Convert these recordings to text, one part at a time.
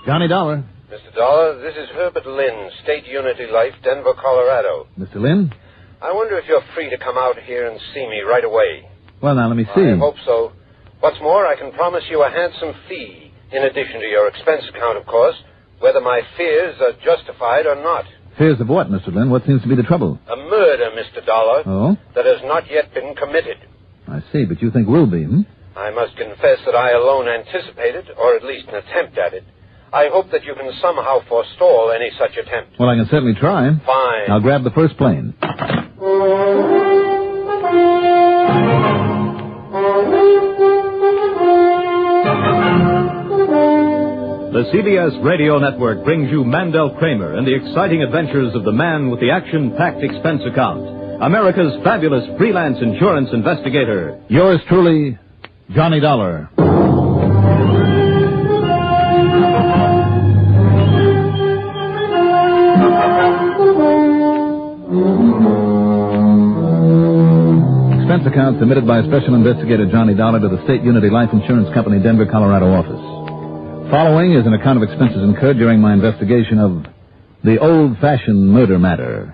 Johnny Dollar. Mr. Dollar, this is Herbert Lynn, State Unity Life, Denver, Colorado. Mr. Lynn? I wonder if you're free to come out here and see me right away. Well, now, let me see. I hope so. What's more, I can promise you a handsome fee, in addition to your expense account, of course, whether my fears are justified or not. Fears of what, Mr. Lynn? What seems to be the trouble? A murder, Mr. Dollar. Oh? That has not yet been committed. I see, but you think will be, hmm? I must confess that I alone anticipate it, or at least an attempt at it. I hope that you can somehow forestall any such attempt. Well, I can certainly try. Fine. I'll grab the first plane. The CBS Radio Network brings you Mandel Kramer and the exciting adventures of the man with the action-packed expense account, America's fabulous freelance insurance investigator. Yours truly, Johnny Dollar. Expense account submitted by Special Investigator Johnny Dollar to the State Unity Life Insurance Company, Denver, Colorado office. Following is an account of expenses incurred during my investigation of the old-fashioned murder matter.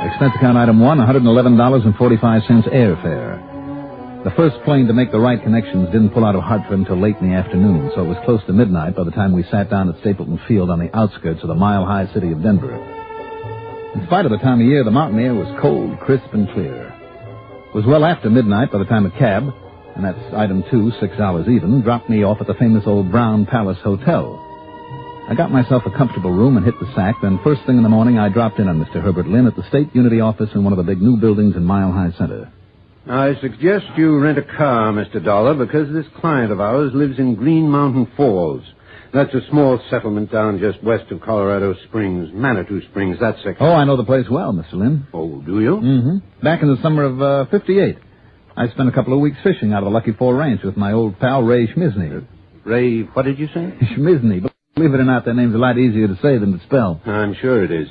Expense account item 1, $111.45 airfare. The first plane to make the right connections didn't pull out of Hartford until late in the afternoon, so it was close to midnight by the time we sat down at Stapleton Field on the outskirts of the mile-high city of Denver. In spite of the time of year, the mountain air was cold, crisp, and clear. It was well after midnight by the time a cab, and that's item 2, $6 even, dropped me off at the famous old Brown Palace Hotel. I got myself a comfortable room and hit the sack, then first thing in the morning I dropped in on Mr. Herbert Lynn at the State Unity office in one of the big new buildings in Mile High Center. I suggest you rent a car, Mr. Dollar, because this client of ours lives in Green Mountain Falls. That's a small settlement down just west of Colorado Springs, Manitou Springs, that section. Oh, I know the place well, Mr. Lynn. Oh, do you? Mm-hmm. Back in the summer of 58. I spent a couple of weeks fishing out of the Lucky Four Ranch with my old pal Ray Schmizny. Ray, what did you say? Schmizny. Believe it or not, that name's a lot easier to say than to spell. I'm sure it is.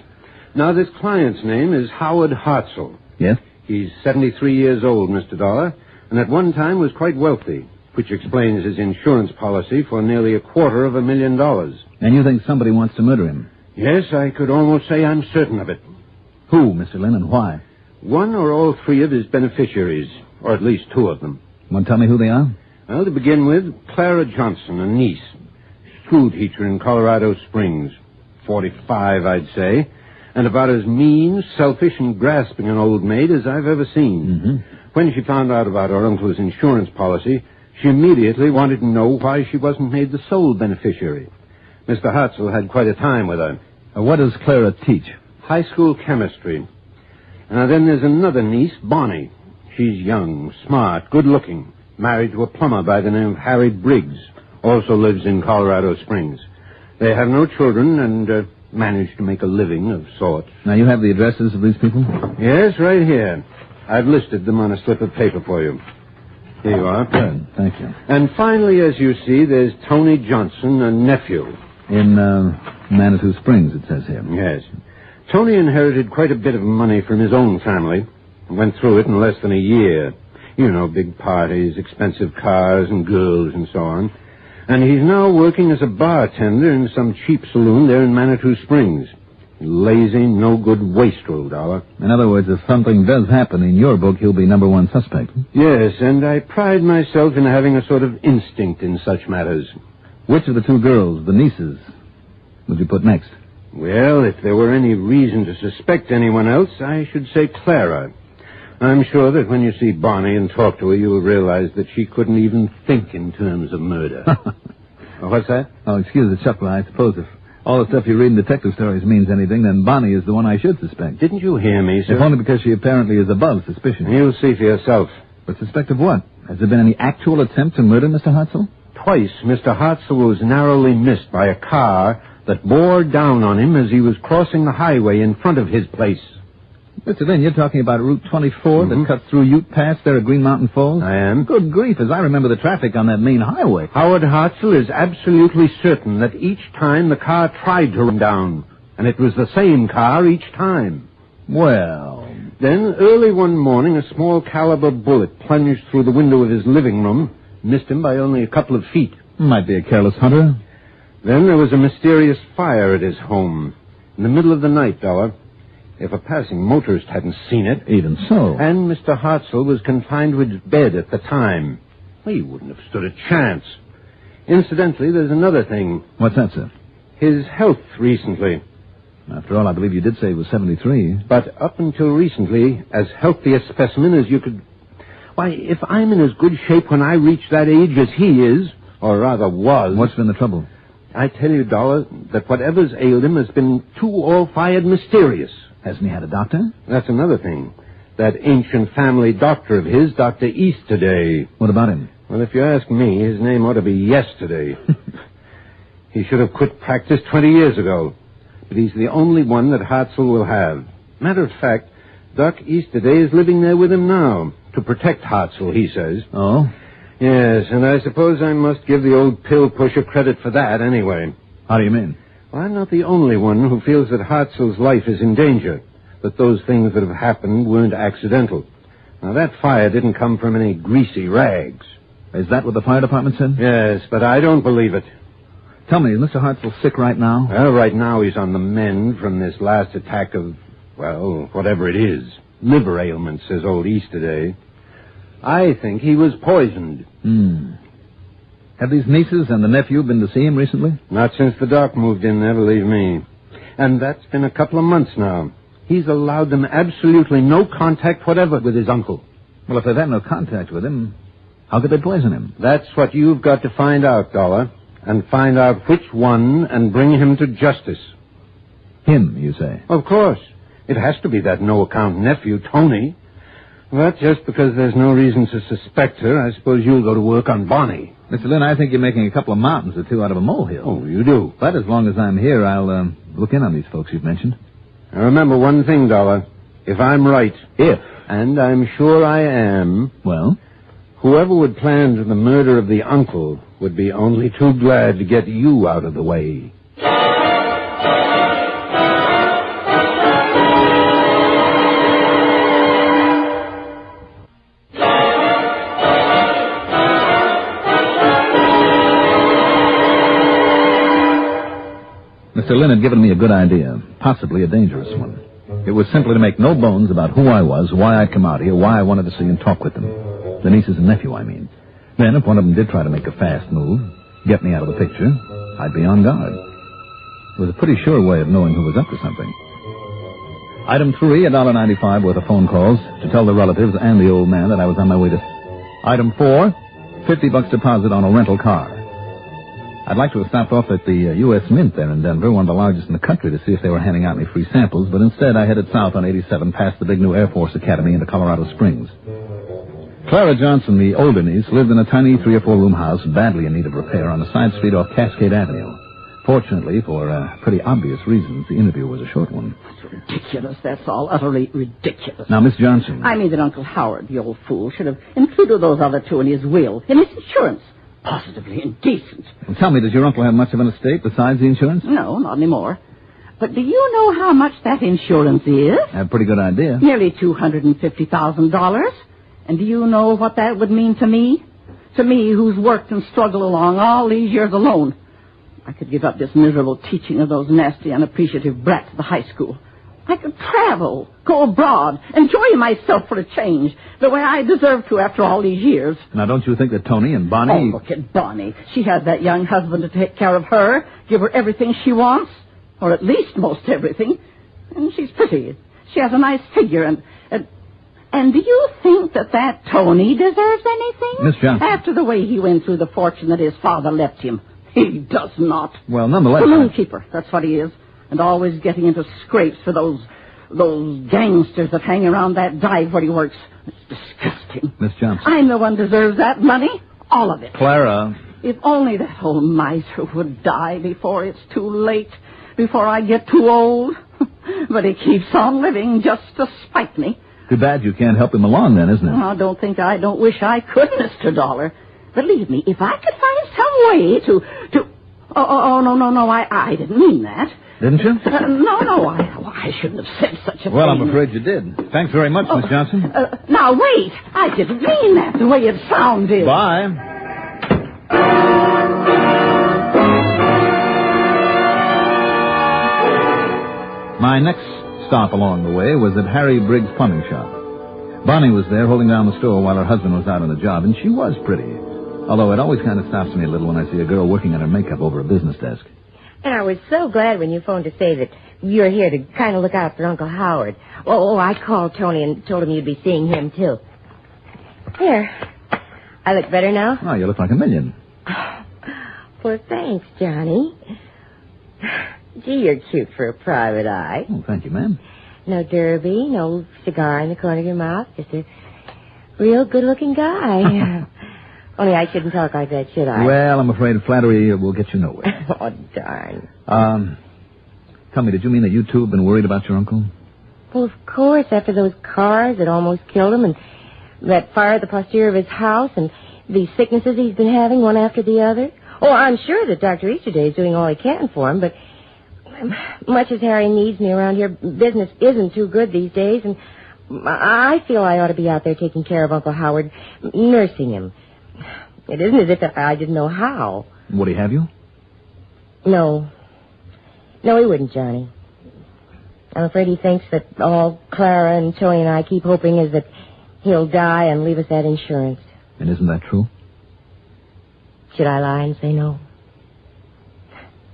Now, this client's name is Howard Hartzell. Yes? He's 73 years old, Mr. Dollar, and at one time was quite wealthy, which explains his insurance policy for nearly $250,000. And you think somebody wants to murder him? Yes, I could almost say I'm certain of it. Who, Mr. Lynn, and why? One or all three of his beneficiaries, or at least two of them. Want to tell me who they are? Well, to begin with, Clara Johnson, a niece, school teacher in Colorado Springs, 45, I'd say, and about as mean, selfish, and grasping an old maid as I've ever seen. Mm-hmm. When she found out about her uncle's insurance policy, she immediately wanted to know why she wasn't made the sole beneficiary. Mr. Hartzell had quite a time with her. What does Clara teach? High school chemistry. Then there's another niece, Bonnie. She's young, smart, good-looking, married to a plumber by the name of Harry Briggs, also lives in Colorado Springs. They have no children and managed to make a living of sorts. Now, you have the addresses of these people? Yes, right here. I've listed them on a slip of paper for you. Here you are. Good, thank you. And finally, as you see, there's Tony Johnson, a nephew. In Manitou Springs, it says here. Yes. Tony inherited quite a bit of money from his own family. Went through it in less than a year. You know, big parties, expensive cars and girls and so on. And he's now working as a bartender in some cheap saloon there in Manitou Springs. Lazy, no-good wastrel, Dollar. In other words, if something does happen in your book, he'll be number one suspect. Yes, and I pride myself in having a sort of instinct in such matters. Which of the two girls, the nieces, would you put next? Well, if there were any reason to suspect anyone else, I should say Clara. I'm sure that when you see Bonnie and talk to her, you'll realize that she couldn't even think in terms of murder. What's that? Oh, excuse the chuckle. I suppose if all the stuff you read in detective stories means anything, then Bonnie is the one I should suspect. Didn't you hear me, sir? If only because she apparently is above suspicion. You'll see for yourself. But suspect of what? Has there been any actual attempt to murder Mr. Hartzell? Twice, Mr. Hartzell was narrowly missed by a car that bore down on him as he was crossing the highway in front of his place. Mr. Lynn, you're talking about Route 24 that cuts through Ute Pass there at Green Mountain Falls? I am. Good grief, as I remember the traffic on that main highway. Howard Hartzell is absolutely certain that each time the car tried to run down, and it was the same car each time. Well... Then, early one morning, a small caliber bullet plunged through the window of his living room Missed him by only a couple of feet. Might be a careless hunter. Then there was a mysterious fire at his home. In the middle of the night, Dollar. If a passing motorist hadn't seen it. Even so. And Mr. Hartzell was confined to his bed at the time. Well, he wouldn't have stood a chance. Incidentally, there's another thing. What's that, sir? His health recently. After all, I believe you did say he was 73. But up until recently, as healthy a specimen as you could... Why, if I'm in as good shape when I reach that age as he is, or rather was... What's been the trouble? I tell you, Dollar, that whatever's ailed him has been too all-fired mysterious. Hasn't he had a doctor? That's another thing. That ancient family doctor of his, Dr. Easterday. What about him? Well, if you ask me, his name ought to be Yesterday. He should have quit practice 20 years ago. But he's the only one that Hartzell will have. Matter of fact, Doc Easterday is living there with him now, to protect Hartzell, he says. Oh? Yes, and I suppose I must give the old pill pusher credit for that anyway. How do you mean? Well, I'm not the only one who feels that Hartzell's life is in danger, that those things that have happened weren't accidental. Now, that fire didn't come from any greasy rags. Is that what the fire department said? Yes, but I don't believe it. Tell me, is Mr. Hartzell sick right now? Well, right now he's on the mend from this last attack of, well, whatever it is. Liver ailment, says old Easterday. I think he was poisoned. Have these nieces and the nephew been to see him recently? Not since the doc moved in there, believe me. And that's been a couple of months now. He's allowed them absolutely no contact whatever with his uncle. Well, if they've had no contact with him, how could they poison him? That's what you've got to find out, Dollar. And find out which one and bring him to justice. Him, you say? Of course. It has to be that no-account nephew, Tony. But just because there's no reason to suspect her, I suppose you'll go to work on Bonnie. Mr. Lynn, I think you're making a couple of mountains or two out of a molehill. Oh, you do? But as long as I'm here, I'll look in on these folks you've mentioned. Now remember one thing, Dollar. If I'm right... If? And I'm sure I am... Well? Whoever would plan the murder of the uncle would be only too glad to get you out of the way. Mr. Lynn had given me a good idea, possibly a dangerous one. It was simply to make no bones about who I was, why I'd come out here, why I wanted to see and talk with them. The nieces and nephew, I mean. Then, if one of them did try to make a fast move, get me out of the picture, I'd be on guard. It was a pretty sure way of knowing who was up to something. Item 3, $1.95 worth of phone calls to tell the relatives and the old man that I was on my way to... Item 4, $50 deposit on a rental car. I'd like to have stopped off at the U.S. Mint there in Denver, one of the largest in the country, to see if they were handing out any free samples, but instead I headed south on 87 past the big new Air Force Academy into Colorado Springs. Clara Johnson, the older niece, lived in a tiny 3 or 4 room house badly in need of repair on a side street off Cascade Avenue. Fortunately, for pretty obvious reasons, the interview was a short one. It's ridiculous, that's all. Utterly ridiculous. Now, Miss Johnson... I mean that Uncle Howard, the old fool, should have included those other two in his will, in his insurance. Positively indecent. Well, tell me, does your uncle have much of an estate besides the insurance? No, not anymore. But do you know how much that insurance is? I have a pretty good idea. Nearly $250,000. And do you know what that would mean to me? To me, who's worked and struggled along all these years alone. I could give up this miserable teaching of those nasty, unappreciative brats at the high school. I could travel, go abroad, enjoy myself for a change, the way I deserve to after all these years. Now, don't you think that Tony and Bonnie... Oh, look at Bonnie. She has that young husband to take care of her, give her everything she wants, or at least most everything. And she's pretty. She has a nice figure, and do you think that Tony deserves anything? Miss Johnson. After the way he went through the fortune that his father left him. He does not. Well, nonetheless... Saloon keeper, that's what he is. And always getting into scrapes for those gangsters that hang around that dive where he works. It's disgusting. Miss Johnson. I'm the one who deserves that money. All of it. Clara. If only that old miser would die before it's too late, before I get too old. But he keeps on living just to spite me. Too bad you can't help him along then, isn't it? I don't wish I could, Mr. Dollar. Believe me, if I could find some way to... Oh, no, I didn't mean that. Didn't you? No, I shouldn't have said such a thing. Well, I'm afraid you did. Thanks very much, Miss Johnson. Now, wait. I didn't mean that the way it sounded. Bye. My next stop along the way was at Harry Briggs' plumbing shop. Bonnie was there holding down the store while her husband was out on the job, and she was pretty. Although it always kind of stops me a little when I see a girl working on her makeup over a business desk. And I was so glad when you phoned to say that you're here to kind of look out for Uncle Howard. Oh, I called Tony and told him you'd be seeing him, too. Here. I look better now? Oh, you look like a million. Well, thanks, Johnny. Gee, you're cute for a private eye. Oh, thank you, ma'am. No derby, no cigar in the corner of your mouth. Just a real good-looking guy. Only I shouldn't talk like that, should I? Well, I'm afraid flattery will get you nowhere. Oh, darn. Tell me, did you mean that you two have been worried about your uncle? Well, of course, after those cars that almost killed him and that fire at the posterior of his house and these sicknesses he's been having one after the other. Oh, I'm sure that Dr. Easterday is doing all he can for him, but much as Harry needs me around here, business isn't too good these days, and I feel I ought to be out there taking care of Uncle Howard, nursing him. It isn't as if I didn't know how. Would he have you? No. No, he wouldn't, Johnny. I'm afraid he thinks that all Clara and Tony and I keep hoping is that he'll die and leave us that insurance. And isn't that true? Should I lie and say no?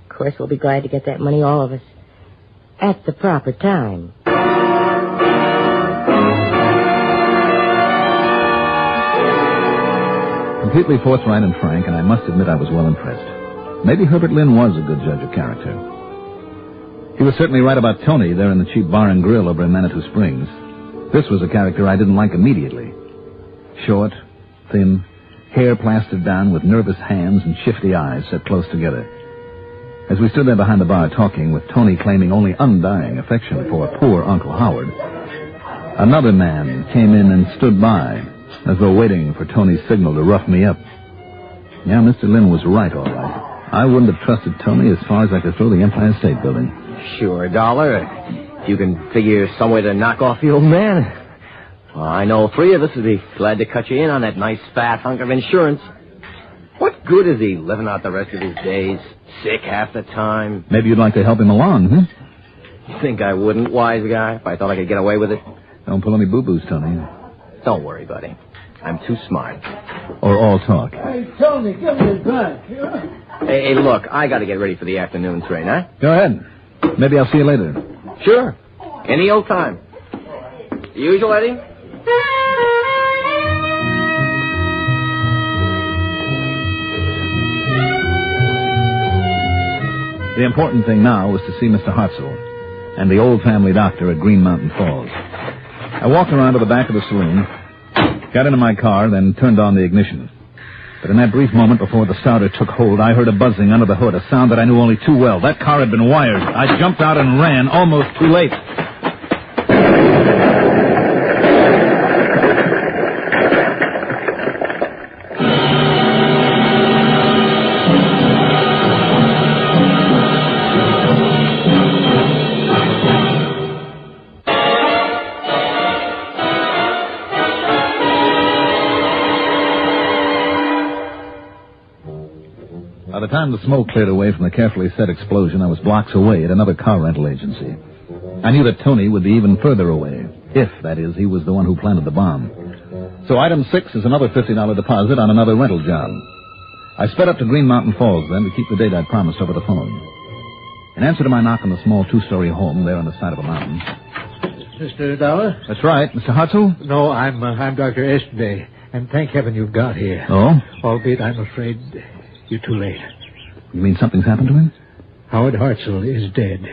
Of course, we'll be glad to get that money, all of us, at the proper time. Completely forthright and frank, and I must admit I was well impressed. Maybe Herbert Lynn was a good judge of character. He was certainly right about Tony there in the cheap bar and grill over in Manitou Springs. This was a character I didn't like immediately. Short, thin, hair plastered down with nervous hands and shifty eyes set close together. As we stood there behind the bar talking, with Tony claiming only undying affection for poor Uncle Howard, another man came in and stood by, as though waiting for Tony's signal to rough me up. Yeah, Mr. Lynn was right, all right. I wouldn't have trusted Tony as far as I could throw the Empire State Building. Sure, Dollar. If you can figure some way to knock off the old man. Well, I know 3 of us would be glad to cut you in on that nice fat hunk of insurance. What good is he living out the rest of his days, sick half the time? Maybe you'd like to help him along, You think I wouldn't, wise guy, if I thought I could get away with it? Don't pull any boo-boos, Tony. Don't worry, buddy. I'm too smart. Or all talk. Hey, Tony, give me a drink. Hey, look, I got to get ready for the afternoon train, huh? Go ahead. Maybe I'll see you later. Sure. Any old time. The usual, Eddie? The important thing now was to see Mr. Hartzell and the old family doctor at Green Mountain Falls. I walked around to the back of the saloon, got into my car, then turned on the ignition. But in that brief moment before the starter took hold, I heard a buzzing under the hood, a sound that I knew only too well. That car had been wired. I jumped out and ran, almost too late. By the time the smoke cleared away from the carefully set explosion, I was blocks away at another car rental agency. I knew that Tony would be even further away, if, that is, he was the one who planted the bomb. So item 6 is another $50 deposit on another rental job. I sped up to Green Mountain Falls, then, to keep the date I'd promised over the phone. In answer to my knock on the small 2-story home there on the side of a mountain. Mr. Dollar? That's right. Mr. Hartzell? No, I'm Dr. Easterday, and thank heaven you've got here. Oh? Albeit I'm afraid you're too late. You mean something's happened to him? Howard Hartzell is dead.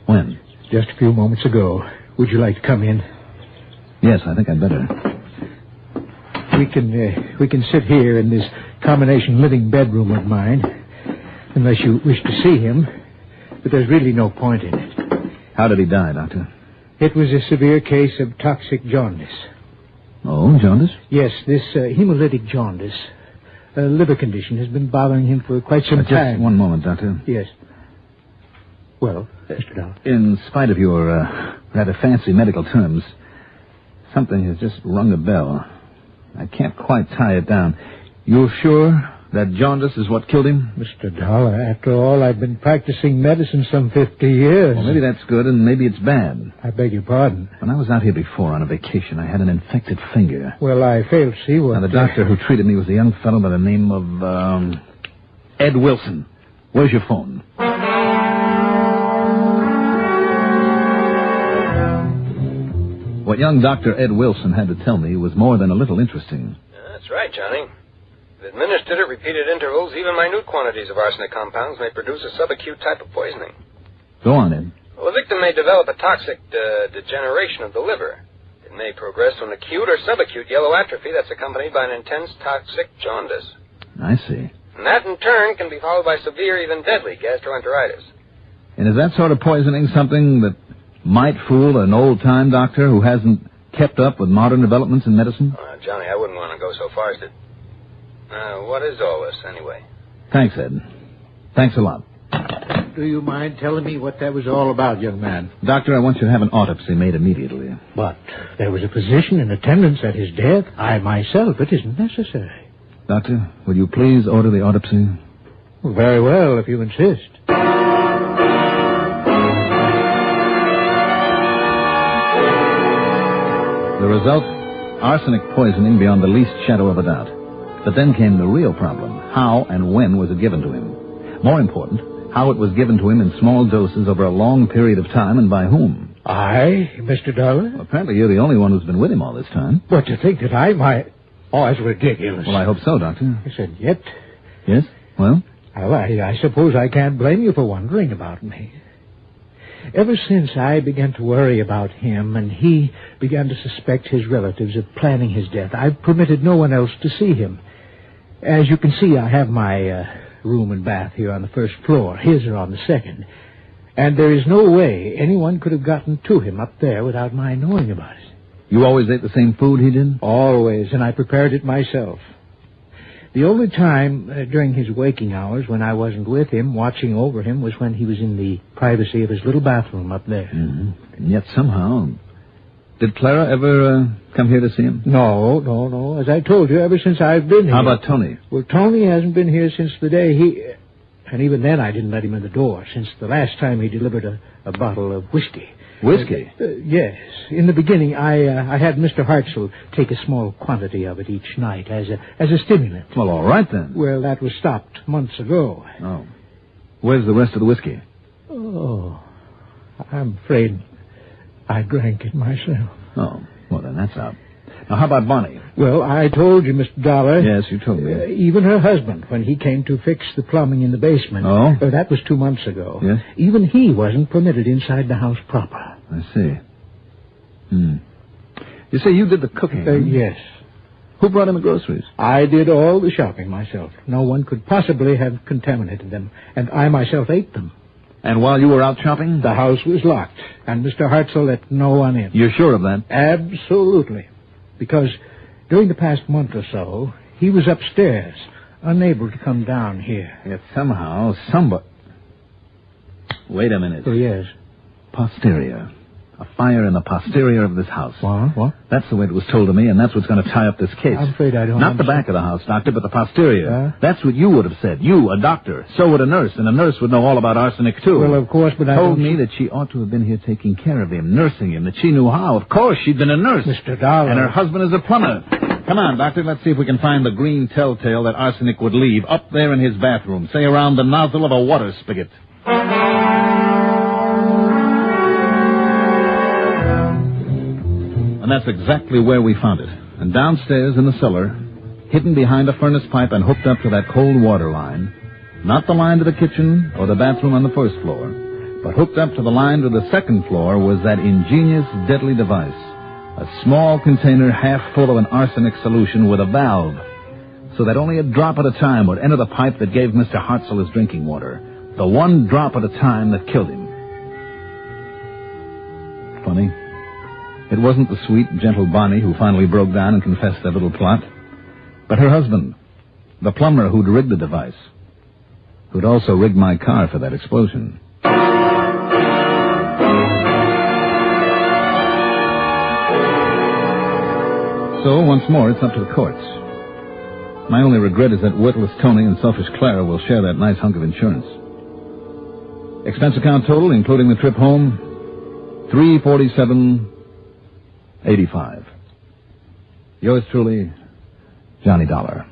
When? Just a few moments ago. Would you like to come in? Yes, I think I'd better. We can sit here in this combination living bedroom of mine, unless you wish to see him. But there's really no point in it. How did he die, Doctor? It was a severe case of toxic jaundice. Oh, jaundice? Yes, this hemolytic jaundice, a liver condition, has been bothering him for quite some time. Just one moment, Doctor. Yes. Well, Mr. Dollar. In spite of your rather fancy medical terms, something has just rung a bell. I can't quite tie it down. You're sure That jaundice is what killed him? Mr. Dollar, after all, I've been practicing medicine some 50 years. Well, maybe that's good, and maybe it's bad. I beg your pardon. When I was out here before on a vacation, I had an infected finger. Well, I failed to see what... Now, the doctor who treated me was a young fellow by the name of, Ed Wilson. Where's your phone? What young Dr. Ed Wilson had to tell me was more than a little interesting. That's right, Johnny. If administered at repeated intervals, even minute quantities of arsenic compounds may produce a subacute type of poisoning. Go on, Ed. Well, the victim may develop a toxic degeneration of the liver. It may progress to an acute or subacute yellow atrophy that's accompanied by an intense toxic jaundice. I see. And that, in turn, can be followed by severe, even deadly gastroenteritis. And is that sort of poisoning something that might fool an old-time doctor who hasn't kept up with modern developments in medicine? Johnny, I wouldn't want to go so far as to... what is all this, anyway? Thanks, Ed. Thanks a lot. Do you mind telling me what that was all about, young man? Doctor, I want you to have an autopsy made immediately. But there was a physician in attendance at his death. I myself, it isn't necessary. Doctor, will you please order the autopsy? Well, very well, if you insist. The result, arsenic poisoning beyond the least shadow of a doubt. But then came the real problem. How and when was it given to him? More important, how it was given to him in small doses over a long period of time and by whom. I, Mr. Dollar? Well, apparently you're the only one who's been with him all this time. But to think that I might... Oh, that's ridiculous. Well, I hope so, Doctor. I said, yet... Yes? Well? Well, I suppose I can't blame you for wondering about me. Ever since I began to worry about him and he began to suspect his relatives of planning his death, I've permitted no one else to see him. As you can see, I have my room and bath here on the first floor. His are on the second. And there is no way anyone could have gotten to him up there without my knowing about it. You always ate the same food he did? Always, and I prepared it myself. The only time during his waking hours when I wasn't with him, watching over him, was when he was in the privacy of his little bathroom up there. Mm-hmm. And yet somehow... Did Clara ever come here to see him? No. As I told you, ever since I've been here... How about Tony? Well, Tony hasn't been here since the day he... And even then I didn't let him in the door, since the last time he delivered a bottle of whiskey. Whiskey? Yes. In the beginning, I had Mr. Hartzell take a small quantity of it each night as a stimulant. Well, all right, then. Well, that was stopped months ago. Oh. Where's the rest of the whiskey? Oh, I'm afraid I drank it myself. Oh, well, then that's out. Now, how about Bonnie? Well, I told you, Mr. Dollar. Yes, you told me. Even her husband, when he came to fix the plumbing in the basement. Oh? That was 2 months ago. Yes? Even he wasn't permitted inside the house proper. I see. You say you did the cooking? Yes. Who brought in the groceries? I did all the shopping myself. No one could possibly have contaminated them, and I myself ate them. And while you were out shopping? The house was locked, and Mr. Hartzell let no one in. You're sure of that? Absolutely. Because during the past month or so, he was upstairs, unable to come down here. Yet somehow, somebody... Wait a minute. Oh, yes. Posterior. A fire in the posterior of this house. What? That's the way it was told to me, and that's what's going to tie up this case. I'm afraid I don't Not the back of the house, Doctor, but the posterior. That's what you would have said. You, a doctor. So would a nurse, and a nurse would know all about arsenic, too. Well, of course, but I told me that she ought to have been here taking care of him, nursing him, that she knew how. Of course, she'd been a nurse. Mr. Dollar. And her husband is a plumber. Come on, Doctor, let's see if we can find the green telltale that arsenic would leave up there in his bathroom, say around the nozzle of a water spigot. And that's exactly where we found it. And downstairs in the cellar, hidden behind a furnace pipe and hooked up to that cold water line, not the line to the kitchen or the bathroom on the first floor, but hooked up to the line to the second floor was that ingenious, deadly device, a small container half full of an arsenic solution with a valve, so that only a drop at a time would enter the pipe that gave Mr. Hartzell his drinking water, the one drop at a time that killed him. Funny. It wasn't the sweet, gentle Bonnie who finally broke down and confessed their little plot, but her husband, the plumber who'd rigged the device, who'd also rigged my car for that explosion. So, once more, it's up to the courts. My only regret is that worthless Tony and selfish Clara will share that nice hunk of insurance. Expense account total, including the trip home, $347.85. Yours truly, Johnny Dollar.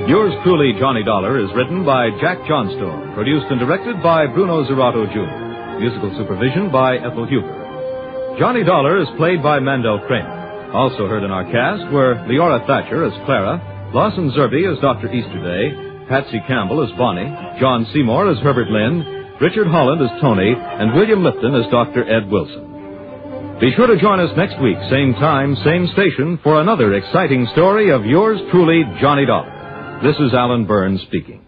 Yours truly, Johnny Dollar, is written by Jack Johnstone, produced and directed by Bruno Zerato, Jr., musical supervision by Ethel Huber. Johnny Dollar is played by Mandel Kramer. Also heard in our cast were Leora Thatcher as Clara, Lawson Zerbe as Dr. Easterday, Patsy Campbell as Bonnie, John Seymour as Herbert Lynn, Richard Holland as Tony, and William Lipton as Dr. Ed Wilson. Be sure to join us next week, same time, same station, for another exciting story of yours truly, Johnny Dollar. This is Alan Burns speaking.